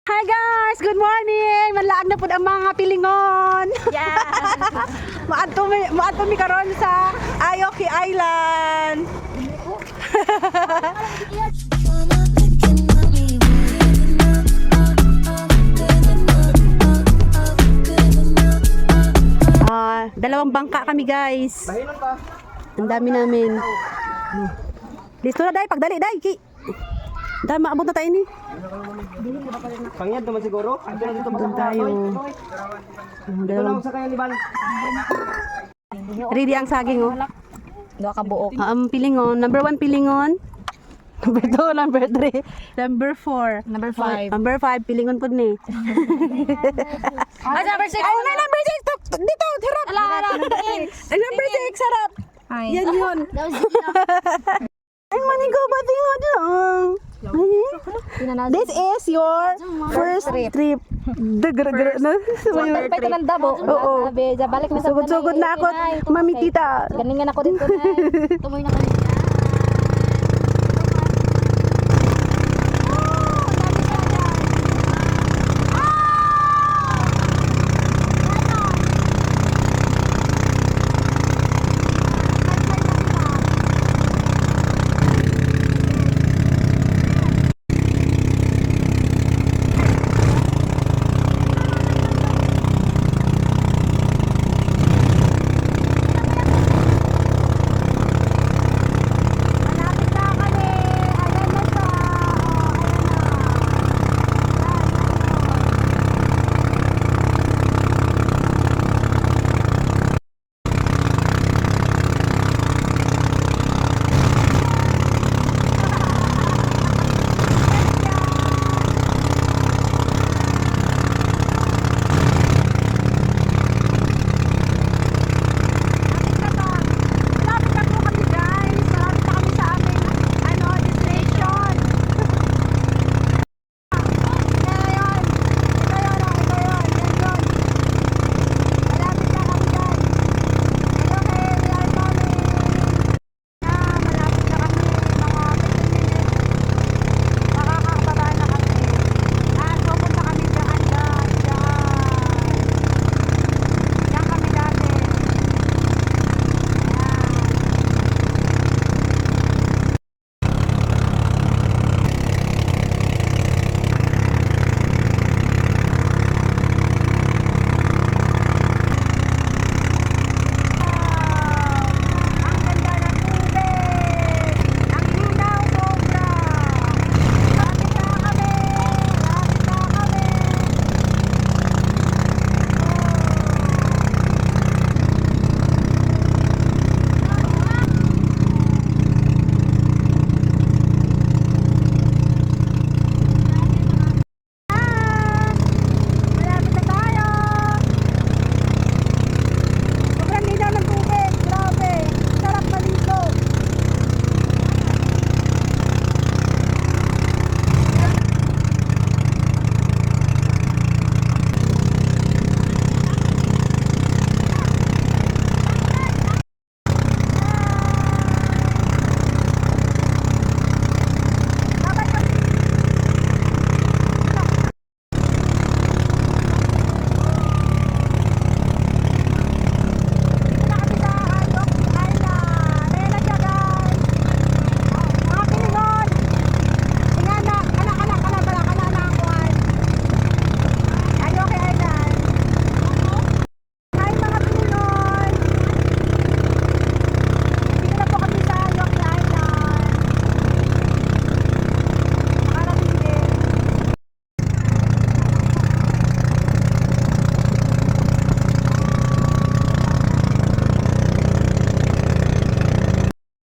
Hi guys! Good morning! Manlaag na po ang mga pilingon! Yeah! Maadto mi karon sa Aoki Island! Dalawang bangka kami guys. Ang dami namin. Listo na dai, pagdali dai ki. Dai maabot na tayo ni. Pangyad naman siguro. Doon tayo. Ito lang sa kanya ni Ban. Ready ang saging oh. Dua ka buok. Ang pilingon, number 1 pilingon. Number 2, number 3, number 4. Number 5. Number 5 pilingon pud ni. Ay, number 6. Ay, na number 6 dito, harap. Ala. Ay, number 6 harap. Ay. Yan yun. Ay, manigo ba tingod lang. This is your first trip. Dagra na. Sumantay pa ito ng dabo. Oo. Balik na sa Sugod-sugod na ako, mami tita. Ganingan ako dito na. Tumoy na kami.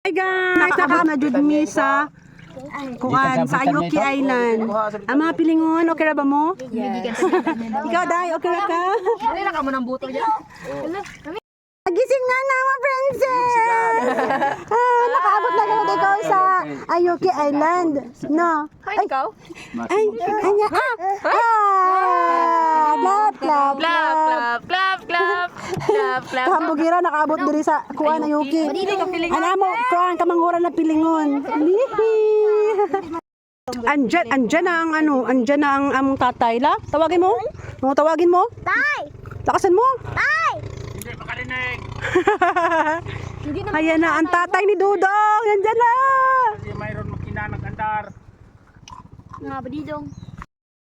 Hi guys! Nakabot na jud mi sa kuan sa Aoki Island. Ang mga pilingon, okay ra ba mo? Yes. Ikaw dai, okay ra ka? Ano na ka mo ng buto niya? Gising nga na mga princess! Nakaabot na gamot ikaw sa Aoki Island. No? Ay, ikaw? Ay, anya, clap, clap, clap. Kambugira nakaabot diri sa kuan Aoki. Ana mo, kuan kamanghuran na pilingon. Andyan na ang ano, andyan na ang among tatay. La, tawagin mo. Tawagin mo. Tay! Lakasan mo. Tay! Hindi na Ayan na ang tatay ni Dudong. Nandyan na. Nga ba didong?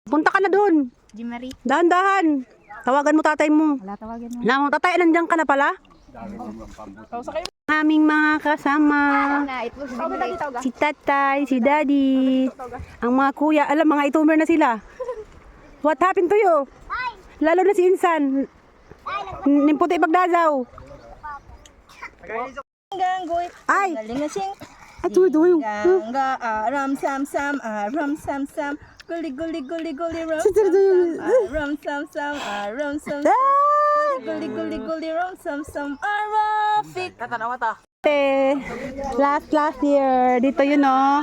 Punta ka na dun. Di Marie. Dahan-dahan. Tawagan mo tatay mo. Wala tawagin mo. Na, tatay, nandiyan ka na pala? Aming mga kasama. Na, it was Marie. Si tatay, si daddy. Ang mga kuya, alam, mga itumer na sila. What happened to you? Lalo na si Insan. Nimputi pagdazaw. Ay! Ito. Ganga ram sam sam ram sam sam guli guli guli guli ram sam sam ram sam guli guli guli ram sam sam Rafik. Last year. Dito yun, no?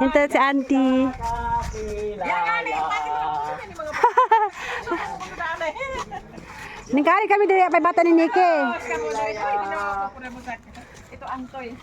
Ito si auntie. Ningkari kami dito kay bata ni Nike. Ito ang toy.